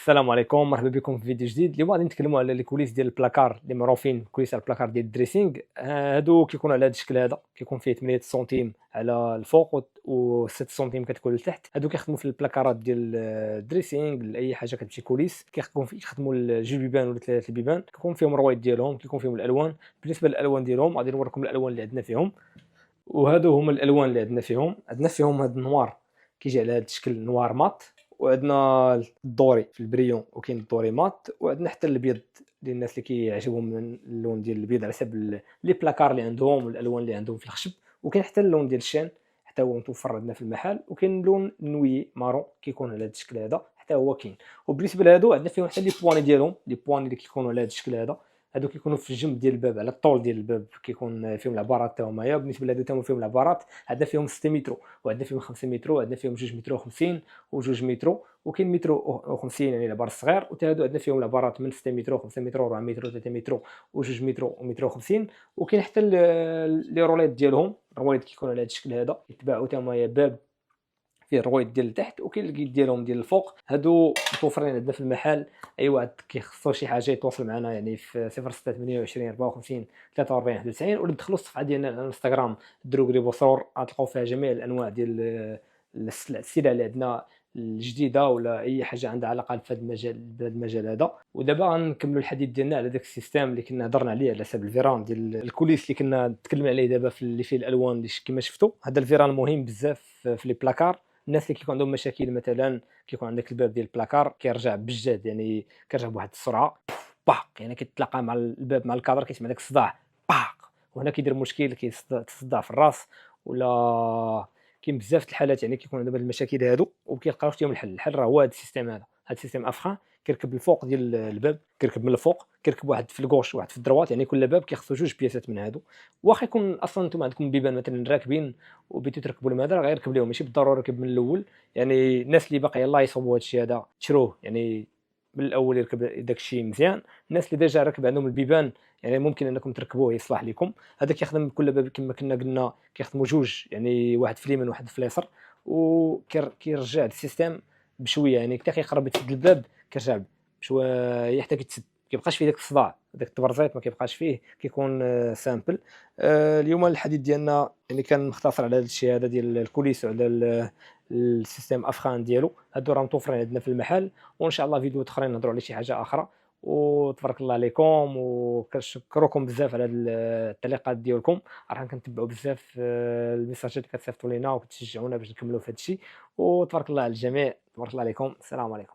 السلام عليكم، مرحبا بكم في فيديو جديد. اليوم غادي نتكلموا على لي كوليس ديال البلاكار اللي معروفين، كوليس على البلاكار ديال الدريسينغ. هادو كيكونوا على هاد الشكل هذا، كيكون فيه 8 سنتيم على الفوق و 6 سنتيم كتكون لتحت. هادو كيخدموا في البلاكارات ديال الدريسينغ، لاي حاجه كتمشي كوليس كيخدموا لجوج بيبان ولا ثلاثه البيبان، كيكون فيهم الروايد ديالهم، كيكون فيهم الالوان. بالنسبه للالوان ديالهم غادي نوريكم الالوان اللي عندنا فيهم، وهادو هما الالوان اللي عندنا فيهم هاد النوار كيجي على هاد الشكل نوار مات، وعندنا الدوري في البريون، وكاين الدوري مات، وعندنا حتى الابيض ديال الناس اللي كيعجبهم اللون ديال الابيض على حسب لي بلاكار اللي عندهم والالوان اللي عندهم في الخشب. وكاين حتى اللون ديال الشان، حتى هو متوفر عندنا في المحل. وكاين اللون النوي مارون كيكون على هذا الشكل هذا، حتى هو كاين. وبالنسبه لهادو عندنا فيهم حتى لي بواني ديالهم، لي بواني اللي كيكونوا على هذا الشكل هذا. هادو كيكونوا في الجنب ديال الباب، على الطول ديال الباب كيكون فيهم العبارات حتى هما. بالنسبه لهادو حتى هما فيهم العبارات، عندنا فيهم 6 متر، وعندنا فيهم 5 متر، وعندنا فيهم 2 متر و50 و2 متر، وكاين متر و50 يعني العبار الصغير. وتا هادو عندنا فيهم العبارات من 6 متر و5 متر و4 متر و3 متر و2 متر ومتر و50. وكاين حتى لي روليت ديالهم، الرويد كيكون على هذا الشكل هذا، يتباعوا حتى هما باب فيه الرويد ديال التحت، وكاين الكيت ديالهم ديال الفوق. هادو متوفرين عندنا في المحل. اي واحد كيخصو شي حاجه يتواصل معنا يعني في 0628 54 43 91، ولا دخلوا الصفحه ديالنا على الانستغرام دروغري بوصور، غتلقاو فيها جميع الانواع ديال السلع اللي عندنا الجديده، ولا اي حاجه عندها علاقه بهذا المجال هذا. ودابا غنكملوا الحديث ديالنا على داك السيستم اللي كنا هضرنا عليه، على حساب الفيران ديال الكوليس اللي كنا نتكلم عليه دابا، في اللي فيه الالوان اللي كما شفتوا. هذا الفيران مهم بزاف في لي بلاكار. الناس اللي كيكون عندهم مشاكل، مثلا كيكون عندك الباب ديال البلاكار كيرجع بجد، يعني كيرجع بواحد السرعه باق، يعني كتلاقى مع الباب مع الكادر كيسمع داك الصداع باق. وهنا كيدير مشكل، كيتصدع في الراس، ولا كاين بزاف د الحالات يعني كيكون عندهم هاد المشاكل هادو وكيلقاوش فيهم الحل راه هو هاد السيستيم هذا. هاد السيستيم افخا كيركب الفوق ديال الباب، كيركب من الفوق، كيركب واحد في الكوش وواحد في الدروات، يعني كل باب كيخصو جوج بياسات من هادو. واخا يكون اصلا نتوما عندكم بيبان مثلا راكبين وبغيتو تركبوا لهم هذا، غير يركب لهم، ماشي بالضروره يركب من الاول. يعني الناس اللي باقي يلاه يصوبوا هذا الشيء هذا تشروه، يعني من الاول يركب داك الشيء مزيان. الناس اللي ديجا راكب عندهم البيبان يعني ممكن انكم تركبوه يصلح لكم. هذا كيخدم كل باب كما كنا قلنا، كيخدموا جوج، يعني واحد في اليمين وواحد في اليسار، وكيرجع السيستم بشويه، يعني حتى كيقرب يتسد الباب كيرجع بشويه حتى كيتسد، كيبقاش فيه داك الصداع، داك التبرزيط ما كيبقاش فيه، كيكون سامبل. اليوم الحديث ديالنا يعني كان مختصر على هذا الشيء هذا ديال الكوليس، وعلى السيستم افخان ديالو. هادو راه متوفرين عندنا في المحل، وان شاء الله فيديوهات اخرين نهضروا على شي حاجه اخرى. وتبارك الله عليكم، وكنشكركم بزاف على التعليقات ديالكم. راه كنتبعوا بزاف الميساجات اللي كتصيفطوا لينا وكتشجعونا باش نكملوا في هذا الشيء. وتبارك الله على الجميع، تبارك الله عليكم، السلام عليكم.